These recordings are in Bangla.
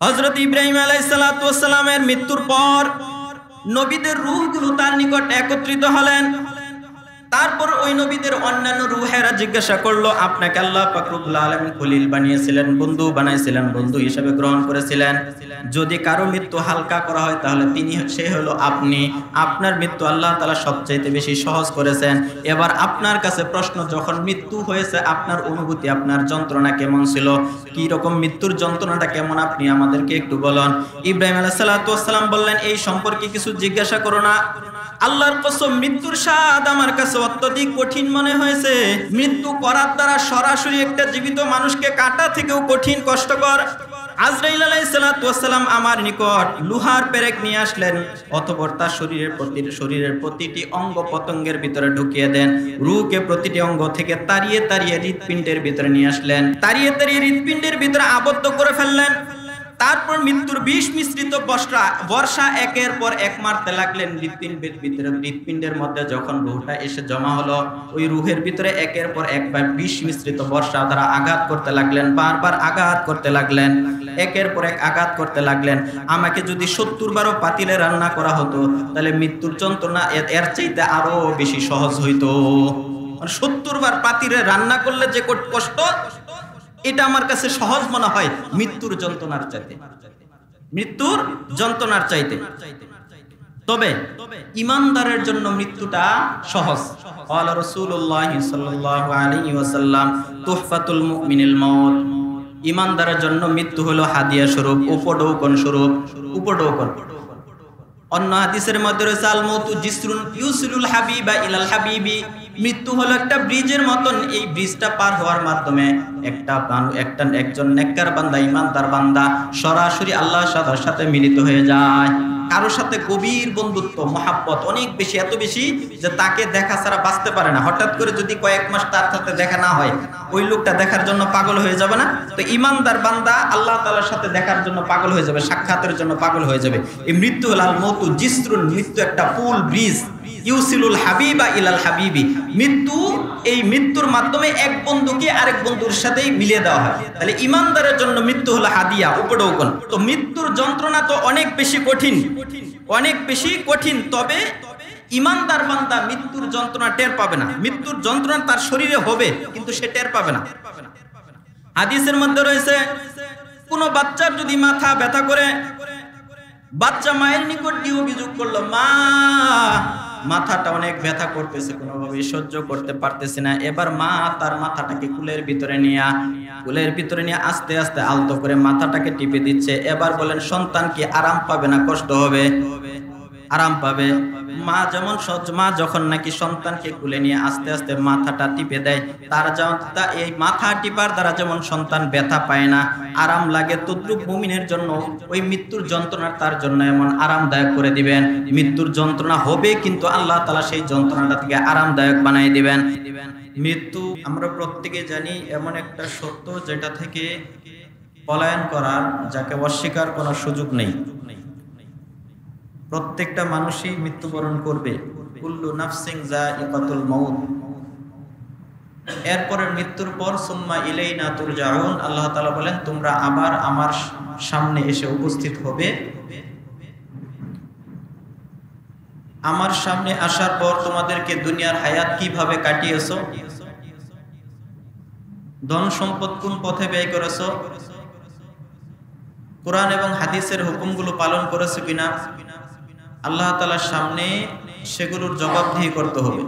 হযরত ইব্রাহিম আলাইহিস সালাতু ওয়াস সালামের মৃত্যুর পর নবীদের রূহগুলো তার নিকট একত্রিত হলেন। তারপর ওই নবীদের অন্যান্য রূহেরা জিজ্ঞাসা করলো, আপনাকে আল্লাহ পাক রব্বুল আলামিন খলিল বানিয়েছিলেন, বন্ধু বানাইছিলেন, বন্ধু হিসেবে গ্রহণ করেছিলেন। যদি কারো মৃত্যু হালকা করা হয় তাহলে সে হলো আপনি। আপনার মৃত্যু আল্লাহ তাআলা সবচাইতে বেশি সহজ করেছেন। এবার আপনার কাছে প্রশ্ন, যখন মৃত্যু হয়েছে আপনার অনুভূতি, আপনার যন্ত্রণা কেমন ছিল, কি রকম মৃত্যুর যন্ত্রণাটা কেমন, আপনি আমাদেরকে একটু বলুন। ইব্রাহিম আলাইহিস সালাতু ওয়াস সালাম বললেন, এই সম্পর্কে কিছু জিজ্ঞাসা করো না। আল্লাহর কসম, মৃত্যুর স্বাদ আমার কাছে অত্যধিক কঠিন মনে হয়েছে। মৃত্যু করার দ্বারা সরাসরি একটা জীবিত মানুষকে কাটা থেকেও কঠিন, কষ্টকর। আজরাইল আলাইহিস সালাতু ওয়াস সালাম আমার নিকট লোহার পেরেক নিয়ে আসলেন, অতঃপর তার শরীরের প্রতিটি অঙ্গ পতঙ্গের ভিতরে ঢুকিয়ে দেন। রূহকে প্রতিটি অঙ্গ থেকে তাড়িয়ে তাড়িয়ে হৃৎপিণ্ডের ভিতরে নিয়ে আসলেন, তাড়িয়ে তাড়িয়ে হৃৎপিণ্ডের ভিতরে আবদ্ধ করে ফেললেন। তারপর মৃত্যুর বিষ মিশ্রিত বর্ষা একের পর এক মারতে লাগলেন হৃৎপিণ্ডের ভিতরে। হৃৎপিণ্ডের মধ্যে যখন রূহটা এসে জমা হলো, ওই রূহের ভিতরে একের পর একবার বিষ মিশ্রিত বর্ষা দ্বারা আঘাত করতে লাগলেন, বারবার আঘাত করতে লাগলেন, একের পর এক আঘাত করতে লাগলেন। আমাকে যদি 70 বারও পাতিলে রান্না করা হতো তাহলে মৃত্যুর যন্ত্রণা এর চাইতে আরো বেশি সহজ হইতো। 70 বার পাতিলে রান্না করলে যে কষ্ট, এটা আমার কাছে সহজ মনে হয় মৃত্যুর যন্ত্রণার চাইতে, মৃত্যুর যন্ত্রণার চাইতে। তবে ঈমানদারের জন্য মৃত্যুটা সহজ। ক্বালা রাসূলুল্লাহ সাল্লাল্লাহু আলাইহি ওয়াসাল্লাম, তুহফাতুল মুমিনিল মাউত। ঈমানদারের জন্য মৃত্যু হলো হাদিয়া স্বরূপ, উপঢৌকন স্বরূপ, উপঢৌকন। অন্য হাদিসের মধ্যে রয়েছে, আল মাউতু জিসরুন ইউসিলুল হাবিবা ইলাল হাবিবি। মৃত্যু হলো একটা ব্রিজের মতন, এই ব্রিজটা পার হওয়ার মাধ্যমে একজন নেককার বান্দা, ঈমানদার বান্দা সরাসরি আল্লাহর সাথে মিলিত হয়ে যায়। কারো সাথে গভীর বন্ধুত্ব, মহাব্বত অনেক বেশি, এত বেশি যে তাকে দেখা ছাড়া বাঁচতে পারে না। হঠাৎ করে যদি কয়েক মাস তার সাথে দেখা না হয়, ওই লোকটা দেখার জন্য পাগল হয়ে যাবে না? তো ঈমানদার বান্দা আল্লাহ তাআলার সাথে দেখার জন্য পাগল হয়ে যাবে, সাক্ষাতের জন্য পাগল হয়ে যাবে। এই মৃত্যু হল আল মাউতু জিসরুন, মৃত্যু একটা পুল, ব্রিজ। ইউসিলুল হাবিবা ইলাল হাবিবি, মৃত্যু, এই মৃত্যুর মাধ্যমে এক বন্ধুকে আরেক বন্ধুর সাথেই মিলিয়ে দেওয়া হয়। তাহলে ঈমানদারের জন্য মৃত্যু হলো হাদিয়া, উপঢৌকন। তো মৃত্যুর যন্ত্রণা তো অনেক বেশি কঠিন, অনেক বেশি কঠিন। তবে ঈমানদার বান্দা মৃত্যুর যন্ত্রণা টের পাবে না। মৃত্যুর যন্ত্রণা তার শরীরে হবে, কিন্তু সে টের পাবে না। হাদিসের মধ্যে রয়েছে, কোনো বাচ্চার যদি মাথা ব্যথা করে, বাচ্চা মায়ের নিকট দিয়ে অভিযোগ করলো, মা মাথাটা অনেক ব্যথা করতেছে, কোনোভাবে সহ্য করতে পারতেছে না। এবার মা তার মাথাটাকে কুলের ভিতরে নিয়ে আস্তে আস্তে আলতো করে মাথাটাকে টিপে দিচ্ছে। এবার বলেন, সন্তান কি আরাম পাবে না কষ্ট হবে? আরাম পাবে। মা যখন নাকি সন্তানকে কুলে নিয়ে আস্তে আস্তে মাথাটা টিপে দেয়, এই মাথা টিপার দ্বারা যেমন সন্তান ব্যথা পায় না, আরাম লাগে, তদ্রুপ মুমিনের জন্য ওই মৃত্যুর যন্ত্রণা তার জন্য এমন আরামদায়ক করে দিবেন। মৃত্যুর যন্ত্রণা হবে, কিন্তু আল্লাহ তাআলা সেই যন্ত্রণাটা থেকে আরামদায়ক বানিয়ে দিবেন। মৃত্যু আমরা প্রত্যেকে জানি এমন একটা সত্য, যেটা থেকে পলায়ন করার, যাকে অস্বীকার করার সুযোগ নেই। প্রত্যেকটা মানুষই মৃত্যুবরণ করবে। কুল্লু নাফসিন যায়িকাতুল মাউত। এরপরে মৃত্যুর পর সুম্মা ইলাইনা তুরজাউন, আল্লাহ তাআলা বলেন, তোমরা আবার আমার সামনে এসে উপস্থিত হবে। আমার সামনে আসার পর তোমাদেরকে দুনিয়ার হায়াত কিভাবে কাটিয়েছো, ধন সম্পদ কোন পথে ব্যয় করেছো, কোরআন এবং হাদিসের হুকুমগুলো পালন করেছো কিনা, আল্লাহ তাআলার সামনে সেগুলোর জবাবদিহি করতে হবে।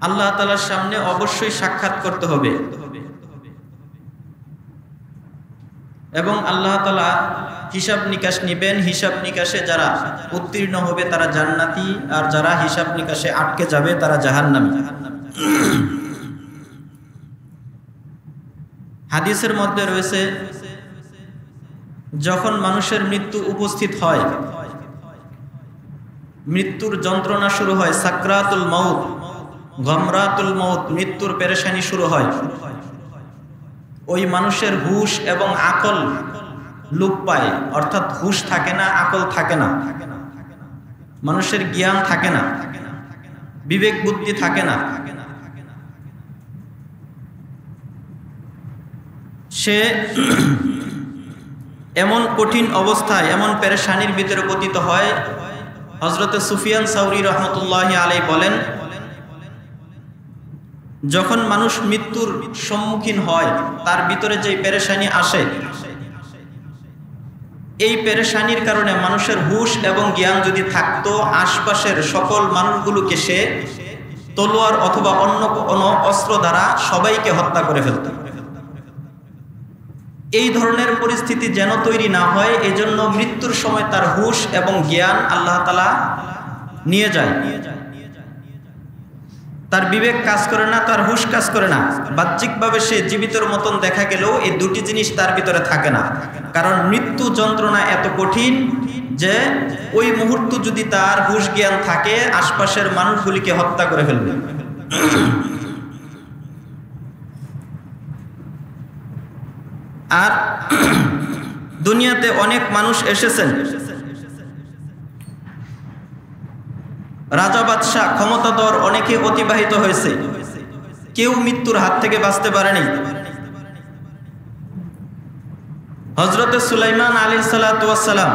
আল্লাহ তাআলার সামনে অবশ্যই সাক্ষাৎ করতে হবে, এবং আল্লাহ তাআলা হিসাব নিকাশ নেবেন। হিসাব নিকাশে যারা উত্তীর্ণ হবে তারা জান্নাতি, আর যারা হিসাব নিকাশে আটকে যাবে তারা জাহান্নামী। হাদিসের মধ্যে রয়েছে, যখন মানুষের মৃত্যু উপস্থিত হয়, মৃত্যুর যন্ত্রণা শুরু হয়, সাকরাতুল মাউত, গমরাতুল মাউত, মৃত্যুর পেরেশানি শুরু হয়। ওই মানুষের হুশ এবং আকল লোপ পায়, অর্থাৎ হুশ থাকে না, আকল থাকে না, মানুষের জ্ঞান থাকে না, বিবেক বুদ্ধি থাকে না। সে এমন কঠিন অবস্থায়, এমন পেরেশানির ভিতরে পতিত হয়। হযরতে সুফিয়ান সাউরি রহমতুল্লাহি আলাইহি বলেন, যখন মানুষ মৃত্যুর সম্মুখীন হয়, তার ভিতরে যে পেরেশানি আসে, এই পেরেশানির কারণে মানুষের হুঁশ এবং জ্ঞান যদি থাকতো, আশপাশের সকল মানুষগুলোকে সে তলোয়ার অথবা অন্য কোনো অস্ত্র দ্বারা সবাইকে হত্যা করে ফেলত। এই ধরনের পরিস্থিতি যেন তৈরি না হয়, এজন্য মৃত্যুর সময় তার হুঁশ এবং জ্ঞান আল্লাহ তাআলা নিয়ে যায়। তার বিবেক কাজ করে না, তার হুঁশ কাজ করে না। বাহ্যিকভাবে সে জীবিতর মতন দেখা গেলেও এই দুটি জিনিস তার ভিতরে থাকে না, কারণ মৃত্যু যন্ত্রণা এত কঠিন যে ওই মুহূর্ত যদি তার হুঁশ জ্ঞান থাকে, আশপাশের মানুষগুলিকে হত্যা করে ফেলবে। আর দুনিয়াতে অনেক মানুষ এসেছেন, রাজা বাদশাহ ক্ষমতাধর অনেকে অতিবাহিত হয়েছে, কেউ মৃত্যুর হাত থেকে বাঁচতে পারেনি। হযরতে সুলাইমান আলাইহিস সালাতু ওয়াস সালাম,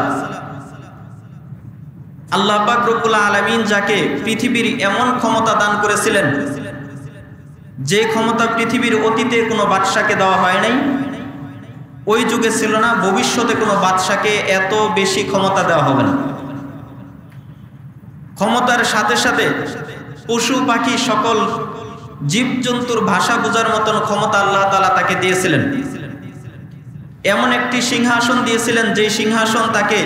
আল্লাহ পাক রব্বুল আলামিন যাকে পৃথিবীর এমন ক্ষমতা দান করেছিলেন যে ক্ষমতা পৃথিবীর অতীতে কোনো বাদশাকে দেওয়া হয় নাই, ওই যুগে ছিল না, ভবিষ্যতে কোনো বাদশাকে এত বেশি ক্ষমতা দেওয়া হবে না। ক্ষমতার সাথে সাথে পশু পাখি সকল জীবজন্তুর ভাষা বোঝার মতন ক্ষমতা আল্লাহ তাআলা তাকে দিয়েছিলেন। এমন একটি সিংহাসন দিয়েছিলেন, যে সিংহাসন তাকে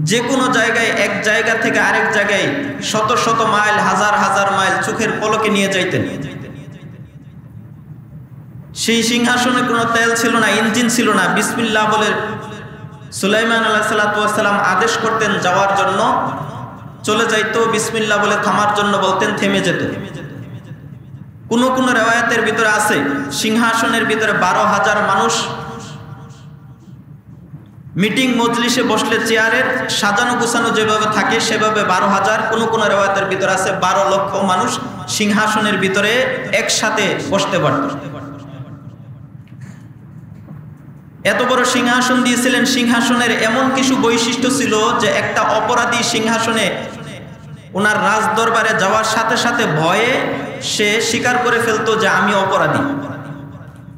যে কোনো জায়গায়, এক জায়গা থেকে আরেক জায়গায় শত শত মাইল, হাজার হাজার মাইল চোখের পলকে নিয়ে যাইতেন। সেই সিংহাসনে কোনো তেল ছিল না, ইঞ্জিন ছিল না। বিসমিল্লাহ বলে সুলাইমান আলাইহিস সালাতু ওয়াস সালাম আদেশ করতেন যাওয়ার জন্য, চলে যাইতো। বিসমিল্লাহ বলে থামার জন্য বলতেন, থেমে যেত। কোন কোন রিওয়ায়াতের ভিতরে আছে সিংহাসনের ভিতরে 12,000 মানুষ মিটিং মজলিসে বসলে চেয়ারের সাজানো গোছানো যেভাবে থাকে সেভাবে 12,000, কোন কোন রিওয়ায়াতের ভিতরে আছে 12 লক্ষ মানুষ সিংহাসনের ভিতরে একসাথে বসতে পারত। এত বড় সিংহাসন দিয়েছিলেন। সিংহাসনের এমন কিছু বৈশিষ্ট্য ছিল যে একটা অপরাধী সিংহাসনে ওনার রাজ দরবারে যাওয়ার সাথে সাথে ভয়ে সে স্বীকার করে ফেলতো যে আমি অপরাধী।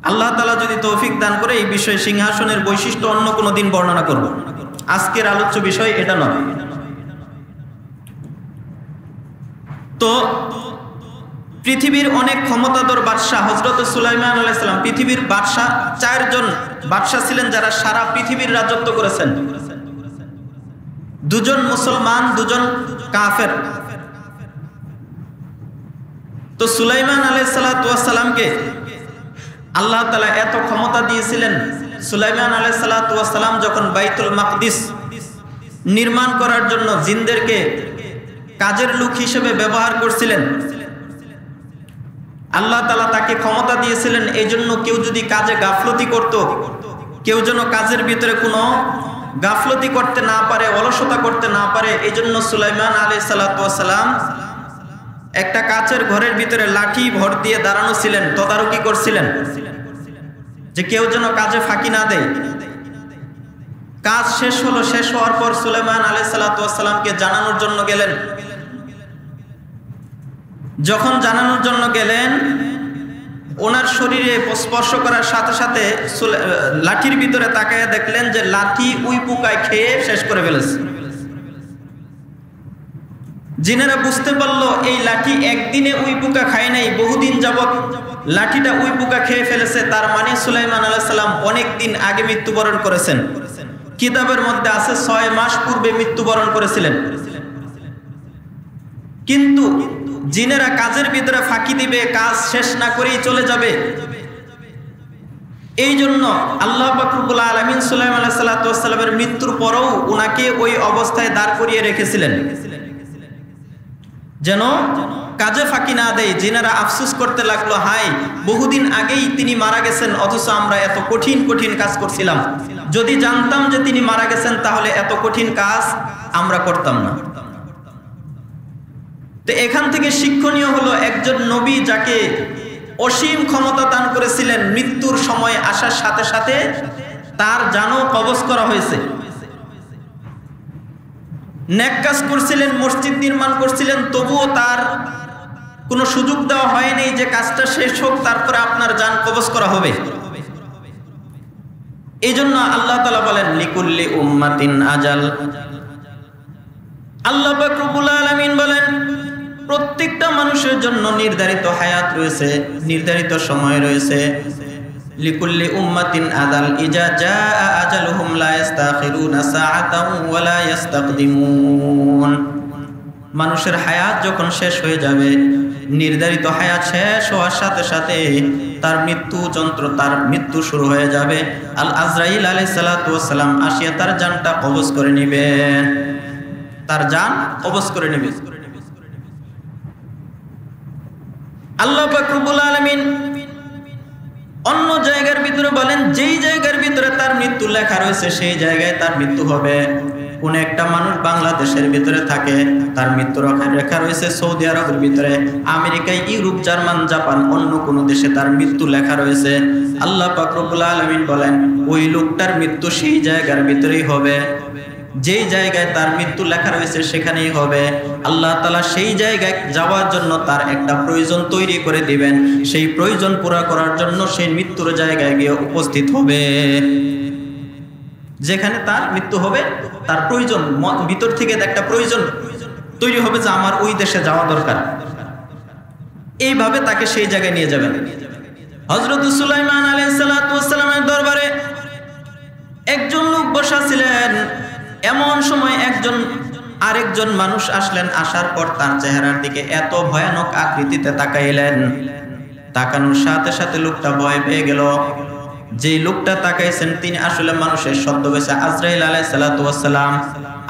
আল্লাহ তাআলা যদি তৌফিক দান করে এই বিষয়ে সিংহাসনের বৈশিষ্ট্য অন্য কোনো দিন বর্ণনা করব, আজকের আলোচ্য বিষয় এটা নয়। তো পৃথিবীর অনেক ক্ষমতাধর বাদশাহ হযরত সুলাইমান আলাইহিস সালাম, পৃথিবীর বাদশাহ 4 জন বাদশাহ ছিলেন যারা সারা পৃথিবীর রাজত্ব করেছেন। 2 জন মুসলমান, 2 জন কাফের। তো সুলাইমান আলাইহিস সালাতু ওয়াস সালামকে আল্লাহ তাআলা এত ক্ষমতা দিয়েছিলেন। সুলাইমান আলাইহিস সালাতু ওয়াস সালাম যখন বাইতুল মাকদিস নির্মাণ করার জন্য জিনদেরকে কাজের লোক হিসেবে ব্যবহার করছিলেন, আল্লাহ তাআলা তাকে ক্ষমতা দিয়েছিলেন। এই জন্য কেউ যদি কাজে গাফলতি করত, কেউ যেন কাজের ভিতরে কোনো গাফলতি করতে না পারে, অলসতা করতে না পারে, এই জন্য সুলাইমান আলাইহিস সালাতু ওয়াস সালাম একটা কাচের ঘরের ভিতরে লাঠি ভর দিয়ে দাঁড়ানো ছিলেন, তদারকি করছিলেন যে কেউ যেন কাজে ফাঁকি না দেয়। কাজ শেষ হলো, শেষ হওয়ার পর সুলাইমান আলাইহিস সালাতু ওয়াস সালামকে জানানোর জন্য গেলেন। যখন জানানোর জন্য গেলেন, ওনার শরীরে স্পর্শ করার সাথে সাথে লাঠির ভিতরে তাকায় দেখলেন যে লাঠি উই পোকায় খেয়ে শেষ করে ফেলেছে। জিনেরা বুঝতে পারলো এই লাঠি একদিনে উই পোকা খায় নাই, বহুদিন যাবত লাঠিটা উই পোকা খেয়ে ফেলেছে। তার মানে সুলাইমান আলাইহিস সালাম অনেক দিন আগে মৃত্যুবরণ করেছেন। কিতাবের মধ্যে আছে 6 মাস পূর্বে মৃত্যুবরণ করেছিলেন। কিন্তু জিনেরা কাজের ভিতরে ফাঁকি দিবে, কাজ শেষ না করেই চলে যাবে। এই জন্য আল্লাহ পাক রব্বুল আলামিন সুলাইমান আলাইহিস সালাতু ওয়াস সালামের মৃত্যুর পরেও উনাকে ওই অবস্থায় দাঁড় করিয়ে রেখেছিলেন যেন কাজে ফাঁকি না দেয়। জিনেরা আফসোস করতে লাগলো, হায় বহুদিন আগেই তিনি মারা গেছেন, অথচ আমরা এত কঠিন কঠিন কাজ করছিলাম। যদি জানতাম যে তিনি মারা গেছেন তাহলে এত কঠিন কাজ আমরা করতাম না। তো এখান থেকে শিক্ষণীয় হলো, একজন নবী যাকে অসীম ক্ষমতা দান করে করেছিলেন, মৃত্যুর সময় আসার সাথে সাথে তার জানও কবজ করা হয়েছে। নেক কাজ করছিলেন, মসজিদ নির্মাণ করছিলেন, তবুও তার কোনো সুযোগ দেওয়া হয়নি যে কাজটা শেষ হোক তারপরে আপনার জান কবজ করা হবে। এই জন্য আল্লাহ তাআলা বলেন লিকুল্লি উম্মাতিন আজাল। আল্লাহ পাক রব্বুল আলামিন বলেন প্রত্যেকটা মানুষের জন্য নির্ধারিত হায়াত রয়েছে, নির্ধারিত সময় রয়েছে। লিকুল্লি উম্মাতিন আজাল ইজা জাআ আজালুহুম লা ইস্তাখিরুনা সাআতান ওয়া লা ইস্তাকদিমুন। মানুষের হায়াত যখন শেষ হয়ে যাবে, নির্ধারিত হায়াত শেষ হওয়ার সাথে সাথে তার মৃত্যু যন্ত্র, তার মৃত্যু শুরু হয়ে যাবে। আল আজরাইল আলাইহিস সালাতু ওয়াস সালাম আসিয়া তার জানটা কবজ করে নেবেন, তার জান কবজ করে নেবে। আল্লাহ পাক রব্বুল আলামিন অন্য জায়গার ভিতরে বলেন যেই জায়গার ভিতরে তার মৃত্যু লেখা রয়েছে সেই জায়গায় তার মৃত্যু হবে। কোন একটা মানুষ বাংলাদেশের ভিতরে থাকে, তার মৃত্যু লেখা রয়েছে সৌদি আরবের ভিতরে, আমেরিকায়, ইউরোপ, জার্মান, জাপান, অন্য কোন দেশে তার মৃত্যু লেখা রয়েছে। আল্লাহ পাক রব্বুল আলামিন বলেন ওই লোকটার মৃত্যু সেই জায়গার ভিতরেই হবে, যেই জায়গায় তার মৃত্যু লেখা রয়েছে সেখানেই হবে। আল্লাহ তাআলা সেই জায়গায় যাওয়ার জন্য তার একটা প্রয়োজন তৈরি করে দিবেন, সেই প্রয়োজন পুরা করার জন্য সেই মৃত্যুর জায়গায় গিয়ে উপস্থিত হবে। যেখানে তার মৃত্যু হবে তার প্রয়োজন, ভিতর থেকে একটা প্রয়োজন তৈরি হবে যে আমার ওই দেশে যাওয়া দরকার। এইভাবে তাকে সেই জায়গায় নিয়ে যাবেন। হযরত সুলাইমান আলাইহিস সালাতু ওয়াস সালামের দরবারে একজন লোক বসা ছিলেন। এমন সময় আরেকজন মানুষ আসলেন। আসার পর তার চেহারার দিকে এত ভয়ানক আকৃতিতে তাকাইলেন, তাকানোর সাথে সাথে লোকটা ভয় পেয়ে গেল। যে লোকটা তাকাইছেন তিনি আসলে মানুষের ছদ্মবেশে আজরাইল আলাইহিস সালাতু ওয়াস সালাম।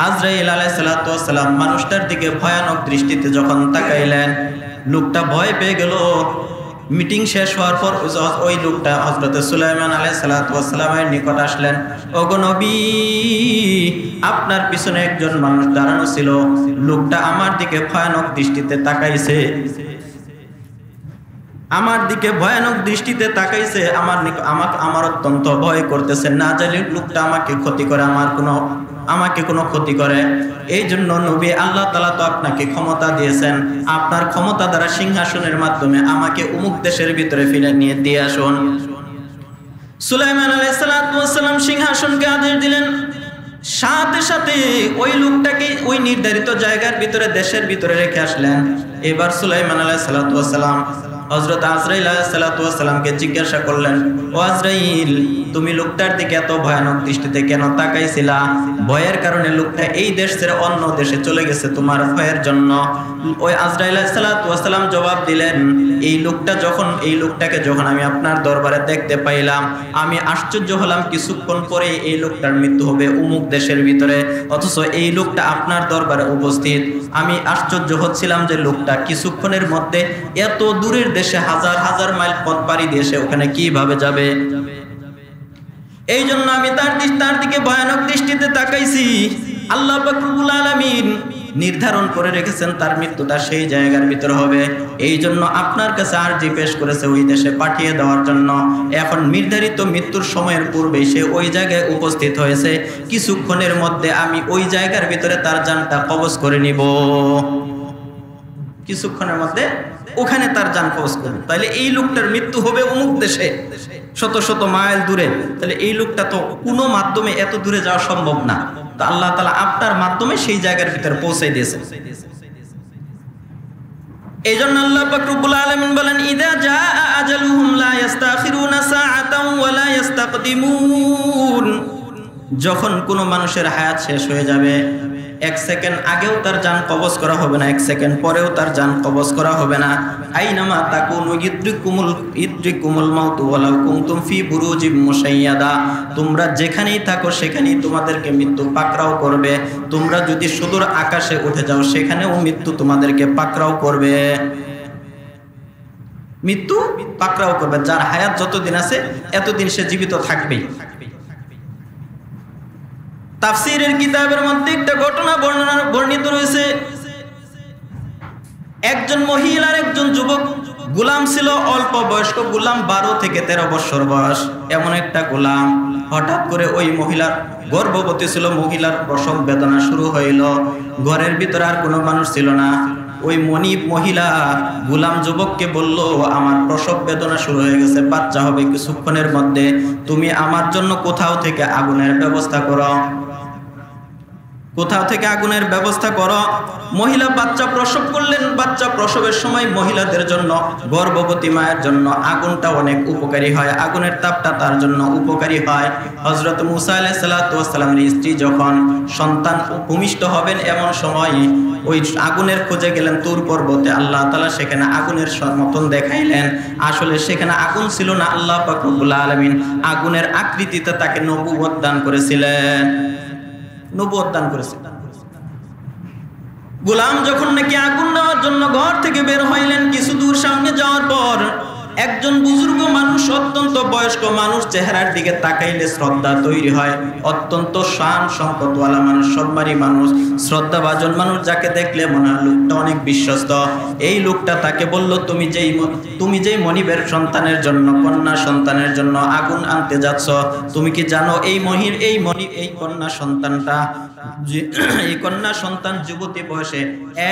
আজরাইল আলাইহিস সালাতু ওয়াস সালাম মানুষটার দিকে ভয়ানক দৃষ্টিতে যখন তাকাইলেন, লোকটা ভয় পেয়ে গেল। মিটিং শেষ হওয়ার পর ওই লোকটা হযরত সুলাইমান আলাইহিস সালাতু ওয়াস সালামের নিকট আসলেন। ওগো নবী, আপনার পিছনে একজন মানুষ দাঁড়ানো ছিল, লোকটা আমার দিকে ভয়ানক দৃষ্টিতে তাকাইছে, আমার দিকে ভয়ানক দৃষ্টিতে তাকাইছে। আমার অত্যন্ত ভয় করতেছে, না জানি লোকটা আমাকে ক্ষতি করে, আমাকে কোনো ক্ষতি করে। এই জন্য নবী, আল্লাহ তাআলা তো আপনাকে ক্ষমতা দিয়েছেন, আপনার ক্ষমতা দ্বারা সিংহাসনের মাধ্যমে আমাকে অমুক দেশের ভিতরে ফিরে নিয়ে দিয়ে আসুন। সুলাইমান আলাইহিস সালাতু ওয়াস সালাম সিংহাসনকে আদেশ দিলেন। সাথে সাথে ওই লোকটাকে ওই নির্ধারিত জায়গার ভিতরে, দেশের ভিতরে রেখে আসলেন। এবার সুলাইমান আলাইহিস সালাতু ওয়াস সালাম হযরত আজরাইল আলাইহিস সালাতু ওয়াস সালামকে জিজ্ঞাসা করলেন, ও আজরাইল, তুমি লোকটার দিকে এত ভয়ানক দৃষ্টিতে কেন তাকাইছিলা? ভয়ের কারণে লোকটা এই দেশ ছেড়ে অন্য দেশে চলে গেছে তোমার ভয়ের জন্য। ওই আজরাইল আলাইহিস সালাতু ওয়াস সালাম জবাব দিলেন, এই লোকটাকে যখন আমি আপনার দরবারে দেখতে পাইলাম, আমি আশ্চর্য হলাম, কিছুক্ষণ পরে এই লোকটার মৃত্যু হবে অমুক দেশের ভিতরে, অথচ এই লোকটা আপনার দরবারে উপস্থিত। আমি আশ্চর্য হচ্ছিলাম যে লোকটা কিছুক্ষণের মধ্যে এত দূরের দেশে হাজার হাজার মাইল পথ পাড়ি দিয়ে সে ওখানে কিভাবে যাবে। এই জন্য আমি তার দিকে ভয়ানক দৃষ্টিতে তাকাইছি। আল্লাহ পাক রব্বুল আলামিন নির্ধারণ করে রেখেছেন তার মৃত্যুটা সেই জায়গার ভিতরে হবে। এই জন্য আপনার কাছে আরজি পেশ করেছে ওই দেশে পাঠিয়ে দেওয়ার জন্য। এখন নির্ধারিত মৃত্যুর সময়ের পূর্বেই সে ওই জায়গায় উপস্থিত হয়েছে। কিছুক্ষণের মধ্যে আমি ওই জায়গার ভিতরে তার জানটা কবজ করে নিব। কিছুক্ষণের মধ্যে ওখানে তার জান কবজ করবে। তাহলে এই লোকটার মৃত্যু হবে অমুক দেশে, শত শত মাইল দূরে। তাহলে এই লোকটা তো কোনো মাধ্যমে এত দূরে যাওয়া সম্ভব না। তো আল্লাহ তাআলা আপনার মাধ্যমে সেই জায়গার ভিতরে পৌঁছে দিয়েছে। এই জন্য আল্লাহ পাক রব্বুল আলামিন বলেন, ইযা জাআ আজালুহুম লা ইস্তাখিরুনা সাআতান ওয়া লা ইস্তাকদিমুন। যখন কোনো মানুষের হায়াত শেষ হয়ে যাবে, এক সেকেন্ড আগেও তার জান কবজ করা হবে না, এক সেকেন্ড পরেও তার জান কবজ করা হবে না। আইনামা তাকুনু ইদ্রিকুমুল মাউতু ওয়ালাউ কুনতুম ফি বুরুজিম মুশাইয়াদা। তোমরা যেখানেই থাকো সেখানেই তোমাদেরকে মৃত্যু পাকড়াও করবে। তোমরা যদি সুদূর আকাশে উঠে যাও সেখানেও মৃত্যু তোমাদেরকে পাকড়াও করবে। মৃত্যু পাকড়াও করবে। যার হায়াত যতদিন আছে এতদিন সে জীবিত থাকবেই। তাফসীরের কিতাবের মধ্যে একটা ঘটনা বর্ণিত রয়েছে। একজন মহিলা আর একজন যুবক গোলাম ছিল অল্প বয়স্ক গোলাম, 12 থেকে 13 বছর বয়স। এমন একটা গোলাম, হঠাৎ করে ওই মহিলার গর্ভবতী ছিল, মহিলার প্রসব বেদনা শুরু হইল। ঘরের ভিতরে আর কোনো মানুষ ছিল না। ওই মনিব মহিলা গোলাম যুবককে বলল, আমার প্রসব বেদনা শুরু হয়ে গেছে, বাচ্চা হবে কিছুক্ষণের মধ্যে, তুমি আমার জন্য কোথাও থেকে আগুনের ব্যবস্থা করো, কোথাও থেকে আগুনের ব্যবস্থা করো। মহিলা বাচ্চা প্রসব করলেন। বাচ্চা প্রসবের সময় মহিলাদের জন্য, গর্ভবতী মায়ের জন্য আগুনটা অনেক উপকারী হয়, আগুনের তাপটা তার জন্য উপকারী হয়। হযরত মুসা আলাইহিস সালাতু ওয়াস সালামের স্ত্রী যখন সন্তান ভূমিষ্ঠ হবেন, এমন সময় ওই আগুনের খোঁজে গেলেন তুর পর্বতে। আল্লাহ তাআলা সেখানে আগুনের মতন দেখাইলেন। আসলে সেখানে আগুন ছিল না, আল্লাহ পাক রব্বুল আলামিন আগুনের আকৃতিতে তাকে নবুয়ত দান করেছিলেন, নবুয়ত দান করেছিলেন। গোলাম যখন নাকি আগুন নেওয়ার জন্য ঘর থেকে বের হইলেন, কিছু দূর সামনে যাওয়ার পর একজন বুজুর্গ মানুষ, অত্যন্ত বয়স্ক মানুষ, চেহারার দিকে তাকাইলে শ্রদ্ধা তৈরি হয়। অত্যন্ত শান সম্পদওয়ালা মানুষ, সম্মানী মানুষ, শ্রদ্ধাভাজন মানুষ, যাকে দেখলে মনে হয় লোকটা অনেক বিশ্বস্ত। এই লোকটা তাকে বলল, তুমি যেই মনিবের সন্তানের জন্য, কন্যা সন্তানের জন্য আগুন আনতে যাচ্ছ, তুমি কি জানো এই কন্যা সন্তানটা, এই কন্যা সন্তান যুবতী বয়সে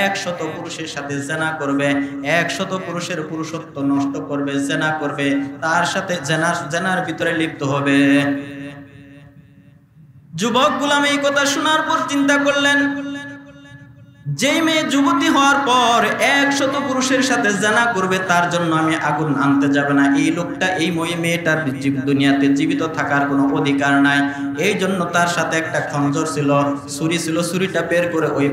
100 পুরুষের সাথে জেনা করবে, 100 পুরুষের পুরুষত্ব নষ্ট করবে, জেনা করবে, তার সাথে জেনার ভিতরে লিপ্ত হবে। যুবক গোলাম এই কথা শোনার পর চিন্তা করলেন, যেই মেয়ে যুবতী হওয়ার পর 100 পুরুষের সাথে জেনা করবে, তার জন্য আমি আগুন আনতে যাব না। এই লোকটা, এই মেয়েটার দুনিয়াতে জীবিত থাকার কোনো অধিকার নাই। এই জন্য তার সাথে একটা খঞ্জর ছিল, ছুরি ছিল, ছুরিটা বের করে ওই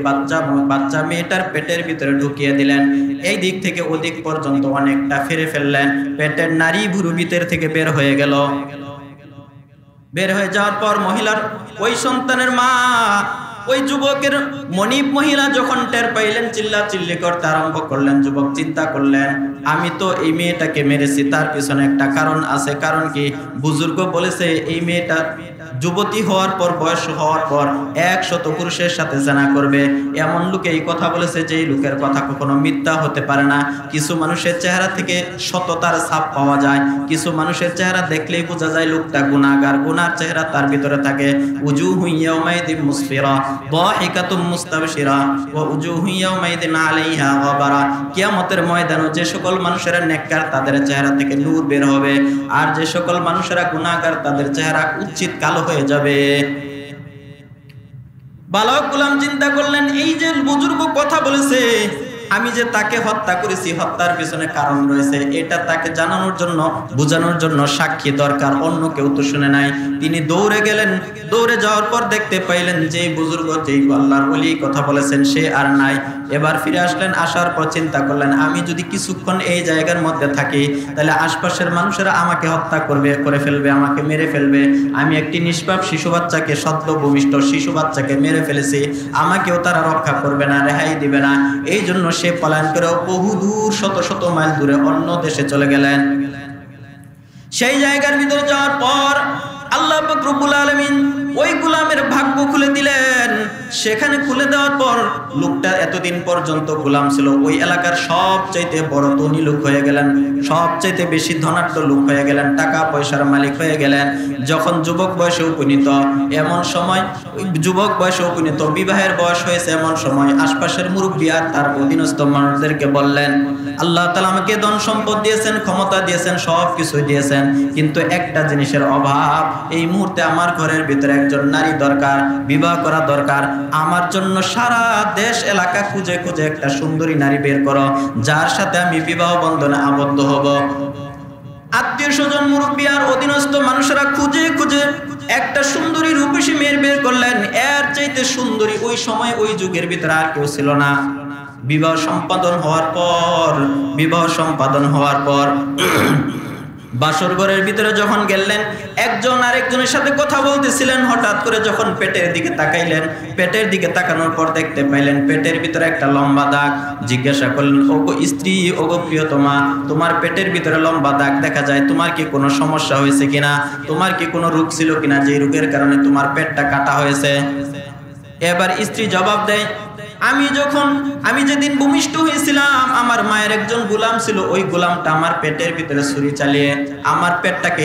বাচ্চা মেয়েটার পেটের ভিতরে ঢুকিয়ে দিলেন। এই দিক থেকে ওদিক পর্যন্ত অনেকটা ফেরে ফেললেন। পেটের নারী ভুরু ভিতর থেকে বের হয়ে গেল। বের হয়ে যাওয়ার পর মহিলার, ওই সন্তানের মা, ওই যুবকের মনিব মহিলা যখন টের পাইলেন, চিল্লাচিল্লি করতে আরম্ভ করলেন। যুবক চিন্তা করলেন, আমি তো এই মেয়েটাকে মেরেছি, তার পিছনে একটা কারণ আছে। কারণ কি? বুজুর্গ বলেছে এই মেয়েটা যুবতী হওয়ার পর, বয়স হওয়ার পর 100 পুরুষের সাথে জেনা করবে। এমন লোকে এই কথা বলেছে যে এই লোকের কথা কখনো মিথ্যা হতে পারে না। কিছু মানুষের চেহারা থেকে সততার ছাপ পাওয়া যায়, কিছু মানুষের চেহারা দেখলেই বোঝা যায় লোকটা গুনাহগার, গুনার চেহারা তার ভিতরে থাকে। উজুহু ইয়াউমাইদিন মুসফিরা দাহিকাতুম মুস্তাবশিরা ওয়া উজুহু ইয়াউমাইদিন আলাইহা গাবারা। কিয়ামতের ময়দানে যে সকল মানুষেরা নেককার, তাদের চেহারা থেকে নূর বের হবে, আর যে সকল মানুষেরা গুনাহগার, তাদের চেহারা উচ্ছিত কালো হয়ে যাবে। বালক গোলাম চিন্তা করলেন, এই যে বুজুর্গ কথা বলেছে, আমি যে তাকে হত্যা করেছি, হত্যার পিছনে কারণ রয়েছে, এটা তাকে জানানোর জন্য, বোঝানোর জন্য সাক্ষী দরকার, অন্য কেউ তো শুনে নাই। তিনি দৌড়ে গেলেন। দৌড়ে যাওয়ার পর দেখতে পাইলেন যে বুজুর্গ, যেই আল্লাহর ওলি কথা বলেছেন, সে আর নাই। এবার ফিরে আসলেন। আসার পর চিন্তা করলেন, আমি যদি কিছুক্ষণ এই জায়গার মধ্যে থাকি, তাহলে আশপাশের মানুষেরা আমাকে হত্যা করে ফেলবে, আমাকে মেরে ফেলবে। আমি একটি নিষ্পাপ শিশু বাচ্চাকে, সদ্য ভূমিষ্ঠ শিশু বাচ্চাকে মেরে ফেলেছি, আমাকেও তারা রক্ষা করবে না, রেহাই দিবে না। এই জন্য সে পলায়ন করে বহু দূর, শত মাইল দূরে অন্য দেশে চলে গেলেন। সেই জায়গার ভিতরে যাওয়ার পর আল্লাহ পাক রব্বুল আলামিন ওই গোলামের ভাগ্য খুলে দিলেন। সেখানে খুলে দেওয়ার পর লোকটা এতদিন পর্যন্ত গোলাম ছিল, ওই এলাকার সবচাইতে বড় ধনী লোক হয়ে গেলেন, সবচাইতে বেশি ধনাঢ্য লোক হয়ে গেলেন, টাকা পয়সার মালিক হয়ে গেলেন। যখন যুবক বয়সে উপনীত, এমন সময় যুবক বয়সে উপনীত, বিবাহের বয়স হয়েছে, এমন সময় আশপাশের মুরব্বী আর তার অধীনস্থ মানুষদেরকে বললেন, আল্লাহ তাআলা আমাকে ধন সম্পদ দিয়েছেন, ক্ষমতা দিয়েছেন, সব কিছুই দিয়েছেন, কিন্তু একটা জিনিসের অভাব। এই মুহূর্তে আমার ঘরের ভিতরে একজন নারী দরকার, বিবাহ করা দরকার। আমার জন্য সারা দেশ এলাকা খুঁজে খুঁজে একটা সুন্দরী নারী বের করো, যার সাথে আমি বিবাহ বন্ধনে আবদ্ধ হব। আত্মীয় স্বজন, মুরব্বী আর অধীনস্থ মানুষেরা খুঁজে খুঁজে একটা সুন্দরী রূপসী মেয়ের বের করলেন। এর চাইতে সুন্দরী ওই সময়, ওই যুগের ভিতরে আর কেউ ছিল না। বিবাহ সম্পাদন হওয়ার পর বাসর ঘরের ভিতরে যখন গেলেন, একজন আরেকজনের সাথে কথা বলতেছিলেন। হঠাৎ করে যখন পেটের দিকে তাকাইলেন, পেটের দিকে তাকানোর পর দেখতে পাইলেন পেটের ভিতরে একটা লম্বা দাগ। জিজ্ঞাসা করলেন, ওগো স্ত্রী, ওগো প্রিয়তমা, তোমার পেটের ভিতরে লম্বা দাগ দেখা যায়, তোমার কি কোনো সমস্যা হয়েছে কিনা, তোমার কি কোনো রোগ ছিল কিনা, যে রোগের কারণে তোমার পেটটা কাটা হয়েছে? এবার স্ত্রী জবাব দেয়, আমি যেদিন ভূমিষ্ঠ হয়েছিলাম, আমার মায়ের একজন গোলাম ছিল, ওই গোলামটা আমার পেটের ভিতরে ছুরি চালিয়ে আমার পেটটাকে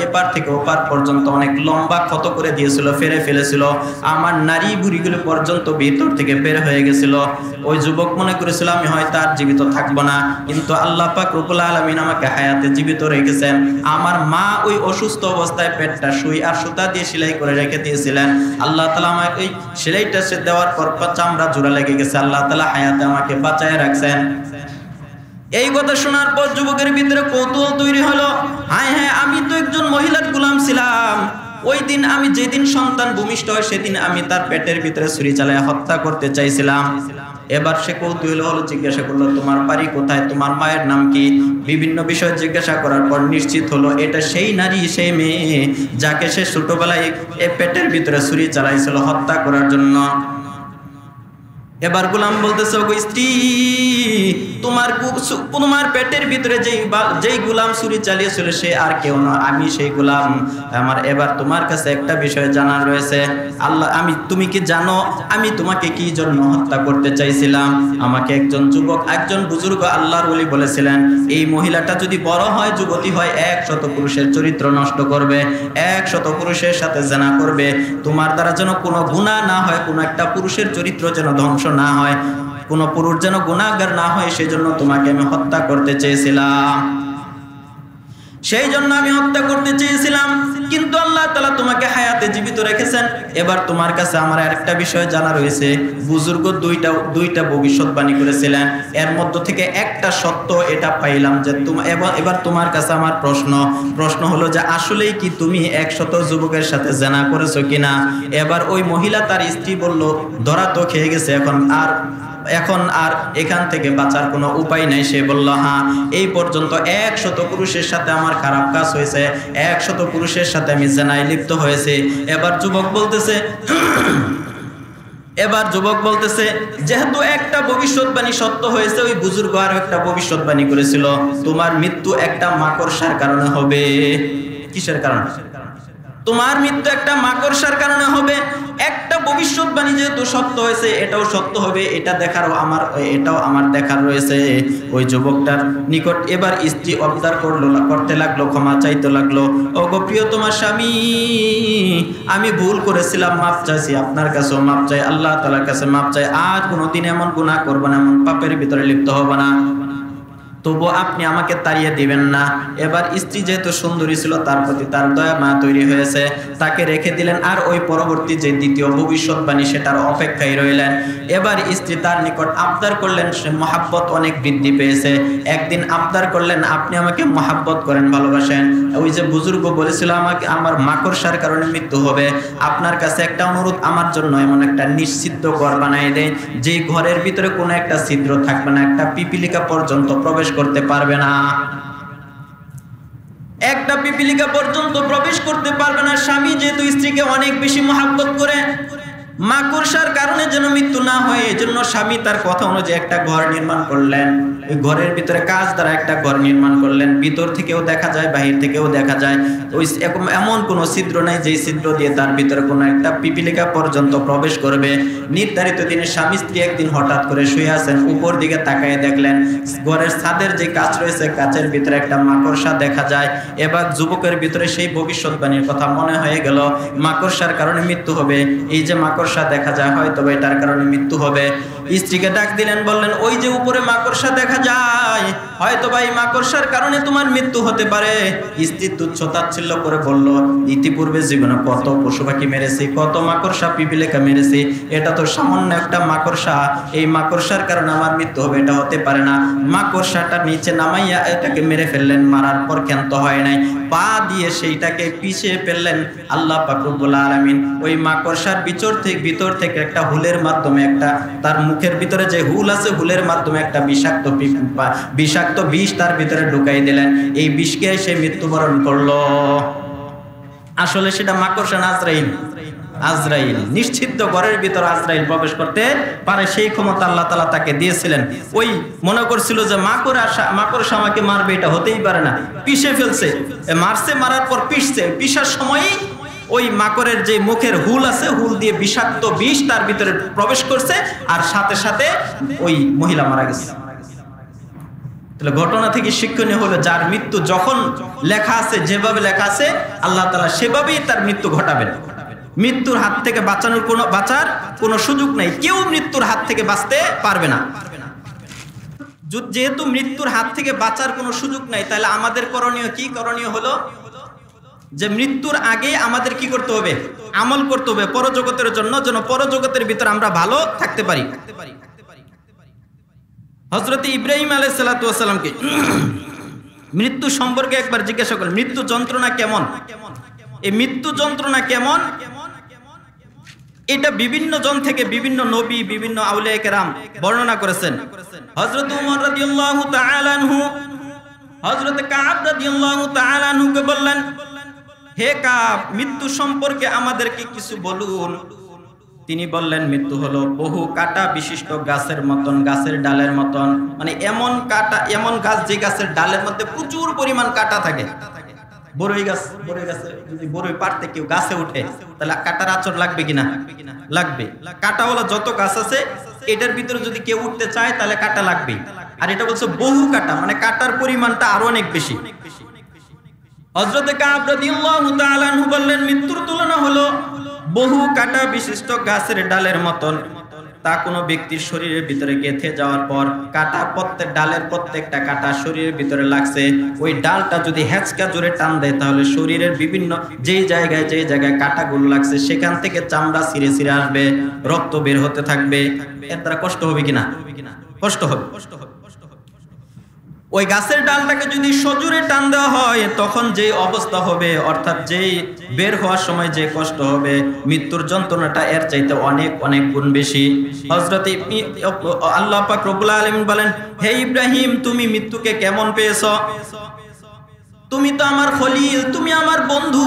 এপার থেকে ওপার পর্যন্ত অনেক লম্বা ক্ষত করে দিয়েছিল, ফেরে ফেলেছিল। আমার নারী বুড়িগুলো পর্যন্ত ভিতর থেকে বের হয়ে গেছিল। ওই যুবক মনে করেছিল আমি হয়তো আর জীবিত থাকবো না, কিন্তু আল্লাহ পাক রব্বুল আলামিন আমাকে হায়াতে জীবিত রেখেছেন। আমার মা ওই অসুস্থ অবস্থায় পেটটা সুই আর সুতা দিয়ে সেলাই করে রেখে দিয়েছিলেন। আল্লাহ তাআলা আমাকে ওই সেলাইটা দেওয়ার পর চামড়া জোড়া লেগে গেছে, আল্লাহ তাআলা হায়াতে আমাকে বাঁচায় রাখছেন। এই কথা শোনার পর যুবকের ভিতরে কৌতূহল তৈরি হলো, হায় হ্যাঁ, আমি তো একজন মহিলার গোলাম ছিলাম। ওই দিন আমি যেদিন সন্তান ভূমিষ্ঠ হয় সেদিন আমি তার পেটের ভিতরে ছুরি চালিয়ে হত্যা করতে চাইছিলাম। এবার সে কৌতূহল হলো, জিজ্ঞাসা করলো তোমার বাড়ি কোথায়, তোমার মায়ের নাম কি? বিভিন্ন বিষয় জিজ্ঞাসা করার পর নিশ্চিত হলো এটা সেই নারী, সেই মেয়ে যাকে সে ছোটবেলায় পেটের ভিতরে ছুরি চালাইছিল হত্যা করার জন্য। এবার গোলাম বলতেছে, ওগো স্ত্রী, তোমার পেটের ভিতরে যেই গোলাম ছুরি চালিয়েছিল সে আর কেউ না, আমি সেই গোলাম। এবার তোমার কাছে একটা বিষয় জানার রয়েছে। তুমি কি জানো আমি তোমাকে কি জন্য হত্যা করতে চাইছিলাম? আমাকে একজন বুজুর্গ আল্লাহর ওলি বলেছিলেন, এই মহিলাটা যদি বড় হয়, যুবতী হয়, 100 পুরুষের চরিত্র নষ্ট করবে, 100 পুরুষের সাথে জেনা করবে। তোমার দ্বারা যেন কোনো গুনাহ না হয়, কোনো একটা পুরুষের চরিত্র যেন ধ্বংস না হয়, কোন পুরুষ যেন গুনাহগার না হয়, সেজন্য তোমাকে আমি হত্যা করতে চেয়েছিলাম। কিন্তু আল্লাহ তাআলা তোমাকে হায়াতে জীবিত রেখেছেন। এবার তোমার কাছে আমার আরেকটা বিষয় জানা রয়েছে। বুজুর্গ দুইটা ভবিষ্যৎবাণী করেছিলেন, এর মধ্য থেকে একটা সত্য এটা পাইলাম যে এবার তোমার কাছে আমার প্রশ্ন হলো যে আসলেই কি তুমি 100 যুবকের সাথে জেনা করেছো কিনা? এবার ওই মহিলা তার স্ত্রী বলল, ধরা তো খেয়ে গেছে, এখন আর এখান থেকে বাঁচার কোনো উপায় নাই। সে বলল, হ্যাঁ, এই পর্যন্ত 100 পুরুষের সাথে আমার খারাপ কাজ হয়েছে, 100 পুরুষের সাথে আমি জেনায় লিপ্ত হয়েছে। এবার যুবক বলতেছে যেহেতু একটা ভবিষ্যৎবাণী সত্য হয়েছে, ওই বুজুর্গ আর একটা ভবিষ্যৎবাণী করেছিল, তোমার মৃত্যু একটা মাকড়সার কারণে হবে। কিসের কারণে? তোমার মৃত্যু একটা মাকড়সার কারণে হবে। একটা ভবিষ্যৎবাণী যেহেতু সত্য হয়েছে, এটাও সত্য হবে, এটাও আমার দেখার রয়েছে। ওই যুবকটার নিকট এবার স্ত্রী অবতার করতে লাগলো, ক্ষমা চাইতে লাগলো, ওগো প্রিয়তমা স্বামী, আমি ভুল করেছিলাম, মাপ চাইছি, আপনার কাছেও মাপ চাই, আল্লাহ তাআলার কাছে মাপ চাই, আর কোনোদিন এমন গুনাহ করব না, এমন পাপের ভিতরে লিপ্ত হব না, তবু আপনি আমাকে তাড়িয়ে দিবেন না। এবার স্ত্রী যেহেতু সুন্দরী ছিল, তার প্রতি তার দয়া মায়া তৈরি হয়েছে, তাকে রেখে দিলেন। আর ওই পরবর্তী যে দ্বিতীয় ভবিষ্যৎবাণী সেটার অপেক্ষায় রইলেন। এবার স্ত্রী তার নিকট আবদার করলেন, সে মহাব্বত অনেক বৃদ্ধি পেয়েছে। একদিন আবদার করলেন, আপনি আমাকে মহাব্বত করেন, ভালোবাসেন, ওই যে বুজুর্গ বলেছিল আমার মাকড়সার কারণে মৃত্যু হবে, আপনার কাছে একটা অনুরোধ, আমার জন্য এমন একটা নিশ্চিদ্র ঘর বানাই দেন, যে ঘরের ভিতরে কোনো একটা ছিদ্র থাকবে না, একটা পিপিলিকা পর্যন্ত প্রবেশ করতে পারবে না, একটা পিপিলিকা পর্যন্ত প্রবেশ করতে পারবে না। স্বামী যেহেতু স্ত্রীকে অনেক বেশি মহাব্বত করে, মাকড়সার কারণে যেন মৃত্যু না হয়, এজন্য স্বামী তার কথা অনুযায়ী একটা ঘর নির্মাণ করলেন। ওই ঘরের ভিতরে কাঁচ দ্বারা একটা ঘর নির্মাণ করলেন, ভিতর থেকেও দেখা যায়, বাহির থেকেও দেখা যায়। ওই এমন কোনো ছিদ্র নাই যে ছিদ্র দিয়ে তার ভিতরে কোনো একটা পিপিলিকা পর্যন্ত প্রবেশ করবে। নির্ধারিত দিনে স্বামী স্ত্রী একদিন হঠাৎ করে শুয়ে আছেন, উপর দিকে তাকায় দেখলেন ঘরের ছাদের যে কাঁচ রয়েছে, কাঁচের ভিতরে একটা মাকড়সা দেখা যায়। এবার যুবকের ভিতরে সেই ভবিষ্যৎবাণীর কথা মনে হয়ে গেল, মাকড়সার কারণে মৃত্যু হবে, এই যে মাকড়সা দেখা যায়, হয়তো এটার কারণে মৃত্যু হবে। স্ত্রীকে ডাক দিলেন, বললেন, ওই যে উপরে মাকড়সা দেখা যায়, হয়তো এই মাকড়সার কারণে তোমার মৃত্যু হতে পারে। স্ত্রী তুচ্ছ তাচ্ছিল্য করে বলল, ইতিপূর্বে জীবনে কত পশু পাখি মেরেছি, কত মাকড়সা পিপিলিকা মেরেছি, এটা তো সামান্য একটা মাকড়সা, এই মাকড়সার কারণে আমার মৃত্যু হবে, এটা হতে পারে না। মাকড়সাটা নিচে নামাইয়া এটাকে মেরে ফেললেন, মারার পর ক্ষান্ত হয় নাই, পা দিয়ে সেইটাকে পিছিয়ে ফেললেন। আল্লাহ পাক রব্বুল আলামিন ওই মাকড়সার ভিতর থেকে একটা হুলের মাধ্যমে, একটা তার মুখের ভিতরে যে হুল আছে, হুলের মাধ্যমে একটা বিষাক্ত বিষ তার ভিতরে ঢুকাই দিলেন। এই বিষকে সে মৃত্যুবরণ করলো। আসলে সেটা মাকড়সা না, আজরাইল। নিশ্চিত ঘরের ভিতর আজরাইল প্রবেশ করতে পারে, সেই ক্ষমতা আল্লাহ তাআলা তাকে দিয়েছিলেন। ওই মনে করছিল যে মাকড়সা আমাকে মারবে, এটা হতেই পারে না, পিষে ফেলছে, মারছে, মারার পর পিষার সময়ই ওই মাকড়ের যে মুখের হুল আছে, হুল দিয়ে বিষাক্ত বিষ তার ভিতরে প্রবেশ করছে, আর সাথে সাথে ওই মহিলা মারা গেছে। তাহলে ঘটনা থেকে শিক্ষণীয় হলো, যার মৃত্যু যখন লেখা আছে, যেভাবে লেখা আছে, আল্লাহ তাআলা সেভাবেই তার মৃত্যু ঘটাবেন। মৃত্যুর হাত থেকে বাঁচার কোনো সুযোগ নাই, কেউ মৃত্যুর হাত থেকে বাঁচতে পারবে না। যেহেতু মৃত্যুর হাত থেকে বাঁচার কোনো সুযোগ নাই, তাহলে আমাদের করণীয় কি? করণীয় হলো যে মৃত্যুর আগে আমাদের কি করতে হবে? আমল করতে হবে পরজগতের জন্য, যেন পরজগতের ভিতরে আমরা ভালো থাকতে পারি। হযরত ইব্রাহিম আলাইহিস সালাতু ওয়াস সালামকে মৃত্যু সম্পর্কে একবার জিজ্ঞাসা করলেন, মৃত্যু যন্ত্রণা কেমন? এই মৃত্যু যন্ত্রণা কেমন, এটা বিভিন্ন জন থেকে বিভিন্ন নবী, বিভিন্ন আউলিয়া কেরাম বর্ণনা করেছেন। হযরত উমর রাদিয়াল্লাহু তাআলা আনহু হযরত কাব রাদিয়াল্লাহু তাআলা আনহুকে বললেন, হে কাব, মৃত্যু সম্পর্কে আমাদেরকে কিছু বলুন। তিনি বললেন, মৃত্যু হলো বহু কাটা বিশিষ্ট গাছের মতন, গাছের ডালের মতন, মানে এমন কাটা, এমন গাছ যে গাছের ডালের মধ্যে প্রচুর পরিমাণ কাটা থাকে। বড়ই গাছে যদি বড়ই পাড়তে কেউ গাছে উঠে, তাহলে কাটার আঁচড় লাগবে কিনা? লাগবে। কাটাওয়ালা যত গাছ আছে, এটার ভিতরে যদি কেউ উঠতে চায় তাহলে কাটা লাগবে। আর এটা বলছে বহু কাটা, মানে কাটার পরিমাণটা আরো অনেক বেশি। হযরত কাব রাদিয়াল্লাহু তাআলা আনহু বললেন, মৃত্যুর তুলনা হলো বহু কাটা বিশিষ্ট গাছের ডালের মতন। তা কোনো ব্যক্তির শরীরের ভিতরে গেঁথে যাওয়ার পর কাটা, প্রত্যেক ডালের প্রত্যেকটা কাটা শরীরের ভিতরে লাগছে, ওই ডালটা যদি হ্যাঁচকা জোরে টান দেয়, তাহলে শরীরের বিভিন্ন যেই জায়গায় কাটাগুলো লাগছে, সেখান থেকে চামড়া ছিঁড়ে ছিঁড়ে আসবে, রক্ত বের হতে থাকবে। এর দ্বারা কষ্ট হবে কিনা? কষ্ট হবে। ওই গাছের ডালটাকে যদি সজোরে টান দেওয়া হয়, তখন যে অবস্থা হবে, অর্থাৎ যেই বের হওয়ার সময় যে কষ্ট হবে, মৃত্যুর যন্ত্রণাটা এর চাইতে অনেক অনেক গুণ বেশি। হযরত আল্লাহ পাক রব্বুল আলামিন বলেন, হে ইব্রাহিম, তুমি মৃত্যুকে কেমন পেয়েছো? তুমি তো আমার খলিল, তুমি আমার বন্ধু,